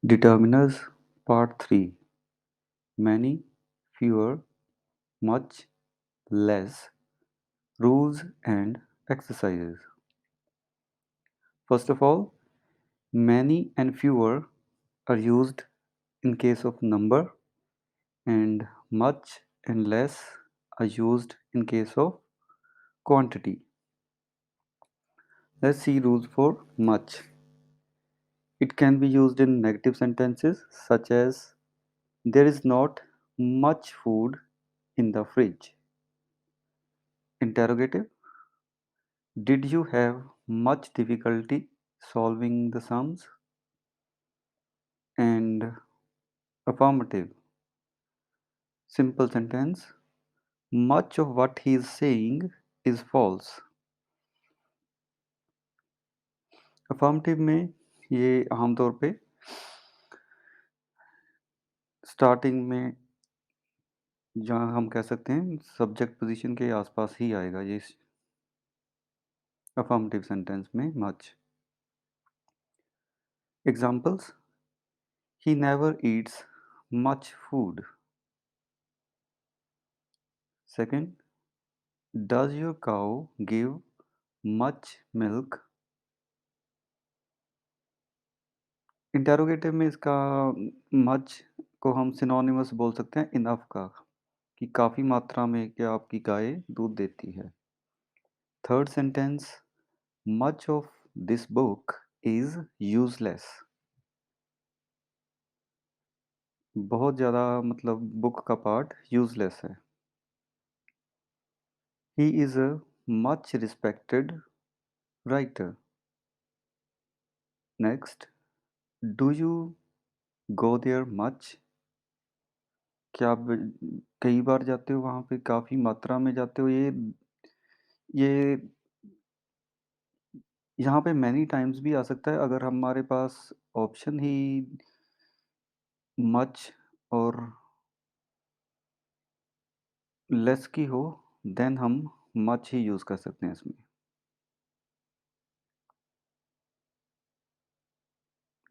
Determiners Part 3. Many, fewer, much, less, rules and exercises. First of all, many and fewer are used in case of number, and much and less are used in case of quantity. Let's see rules for much. It can be used in negative sentences such as there is not much food in the fridge. Interrogative. Did you have much difficulty solving the sums? And affirmative. Simple sentence. Much of what he is saying is false. Affirmative में ये आमतौर पे starting में जहाँ हम कह सकते हैं सब्जेक्ट पोजीशन के आसपास ही आएगा ये अफर्मेटिव सेंटेंस में much. Examples. He never Yeats much food. Second. Does your cow give much milk. Interrogative में इसका मच को हम सिनोनिमस बोल सकते हैं इनफ का, कि काफ़ी मात्रा में क्या आपकी गाय दूध देती है. Third sentence. Much of this book is useless. बहुत ज़्यादा मतलब बुक का पार्ट यूजलेस है. He is a much respected writer. Next. Do you go there much. क्या आप कई बार जाते हो वहाँ पे, काफ़ी मात्रा में जाते हो. ये यहाँ पे मैनी टाइम्स भी आ सकता है अगर हमारे पास ऑप्शन ही मच और लेस की हो, देन हम मच ही यूज़ कर सकते हैं इसमें.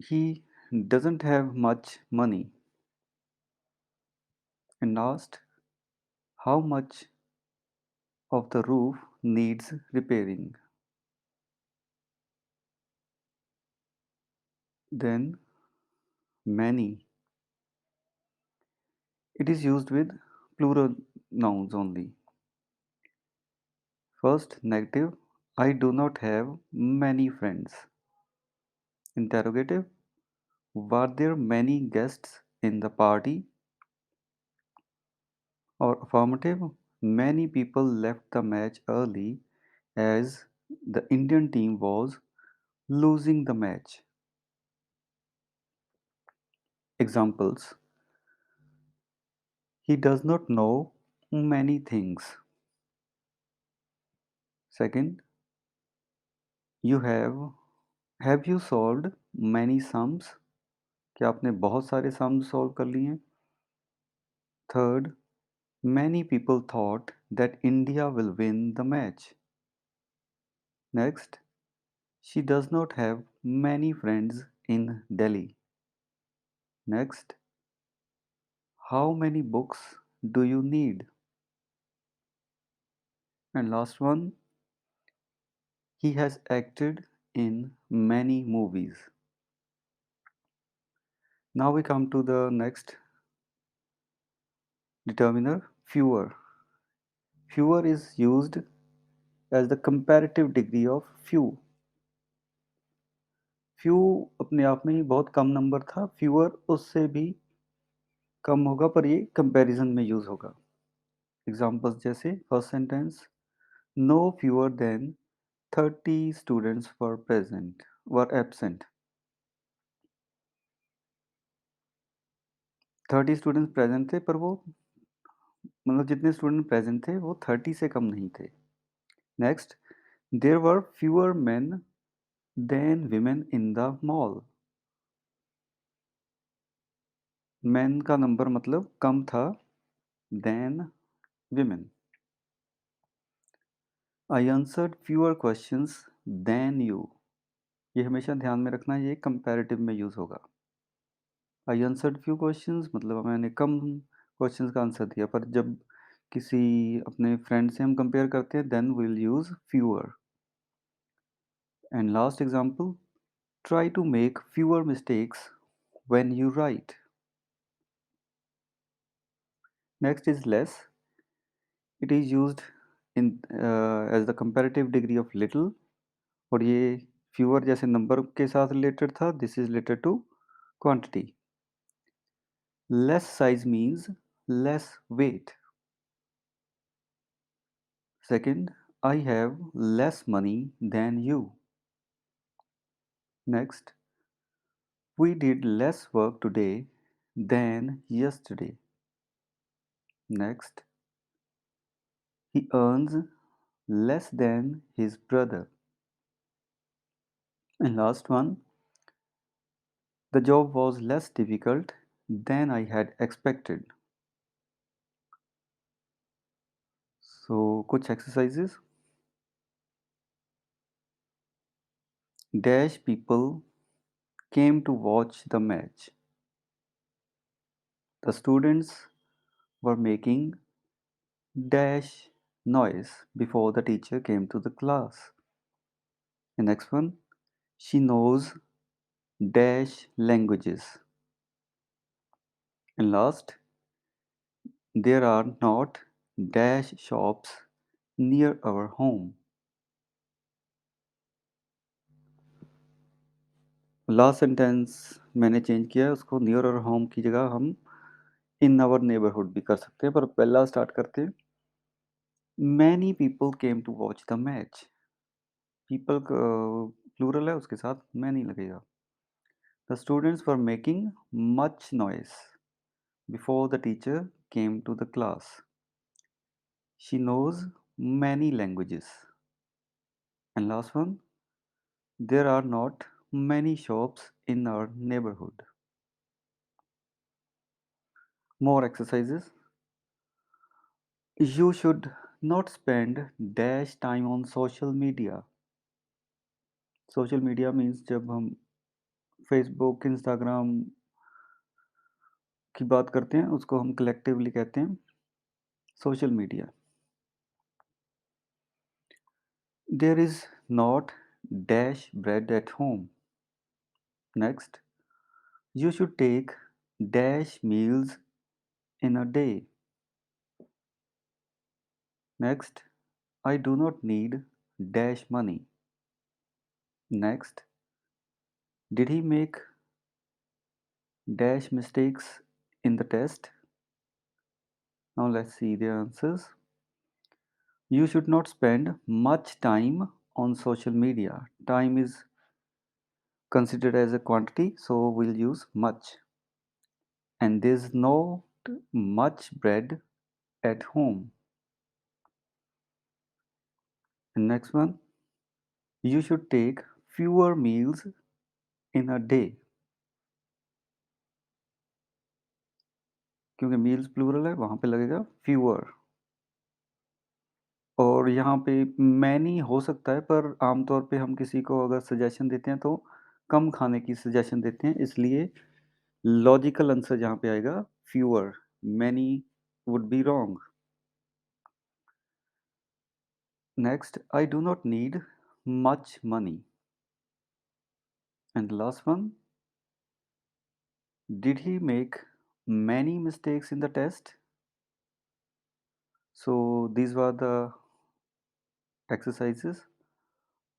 He doesn't have much money. And last. How much of the roof needs repairing. Then many. It is used with plural nouns only. First, negative. I do not have many friends. Interrogative. Were there many guests in the party? Or affirmative. Many people left the match early as the Indian team was losing the match. Examples. He does not know many things. Second, you have you solved many sums? क्या आपने बहुत सारे sums solve कर लिए हैं? Third, many people thought that India will win the match. Next, she does not have many friends in Delhi. Next, how many books do you need? And last one, he has acted in many movies. Now we come to the next determiner, fewer. Fewer is used as the comparative degree of few. Few अपने आप में ही बहुत कम number था, fewer उससे भी कम होगा पर ये कंपैरिजन में यूज होगा. एग्जांपल्स जैसे first sentence. No fewer than 30 students were absent. 30 students present थे पर वो मतलब जितने स्टूडेंट प्रेजेंट थे वो 30 से कम नहीं थे. Next. There were fewer men than women in the mall. Man का नंबर मतलब कम था than women. I answered fewer questions than you. ये हमेशा ध्यान में रखना, ये कंपैरेटिव में यूज होगा. आई आंसर्ड फ्यू क्वेश्चंस मतलब मैंने कम क्वेश्चंस का आंसर दिया, पर जब किसी अपने फ्रेंड से हम कंपेयर करते हैं then we will use fewer. And last example, try to make fewer mistakes when you write. Next is less, it is used in as the comparative degree of little, और ये fewer जैसे number के साथ related था, this is related to quantity. Less size means less weight. Second, I have less money than you. Next, we did less work today than yesterday. Next, he earns less than his brother. And last one, the job was less difficult than I had expected. So, कुछ exercises. Dash people came to watch the match. The students were making dash noise before the teacher came to the class. The next one, she knows dash languages. And last, there are not dash shops near our home. Last sentence मैंने change किया है, उसको near और home की जगह हम in our neighbourhood भी कर सकते हैं, पर पहला स्टार्ट करते हैं। Many people came to watch the match. People plural है, उसके साथ मैनी लगेगा। The students were making much noise before the teacher came to the class. She knows many languages. And last one, there are not many shops in our neighborhood. More exercises. You should not spend dash time on social media. Social media means जब हम Facebook, Instagram की बात करते हैं उसको हम collectively कहते हैं social media. There is not dash bread at home. Next, you should take dash meals in a day. Next, I do not need dash money. Next, did he make dash mistakes in the test? Now let's see the answers. You should not spend much time on social media. Time is considered as a quantity, so we'll use much. And there's not much bread at home. And next one, you should take fewer meals in a day. क्योंकि meals plural है वहाँ पे लगेगा fewer। और यहाँ पे many हो सकता है, पर आमतौर पे हम किसी को अगर सजेशन देते हैं तो कम खाने की सजेशन देते हैं, इसलिए लॉजिकल आंसर जहाँ पे आएगा fewer. Many would be wrong. Next, I do not need much money. And last one, did he make many mistakes in the test? So these were the exercises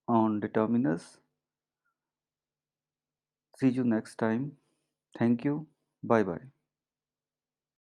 on determiners. See you next time. Thank you. Bye bye.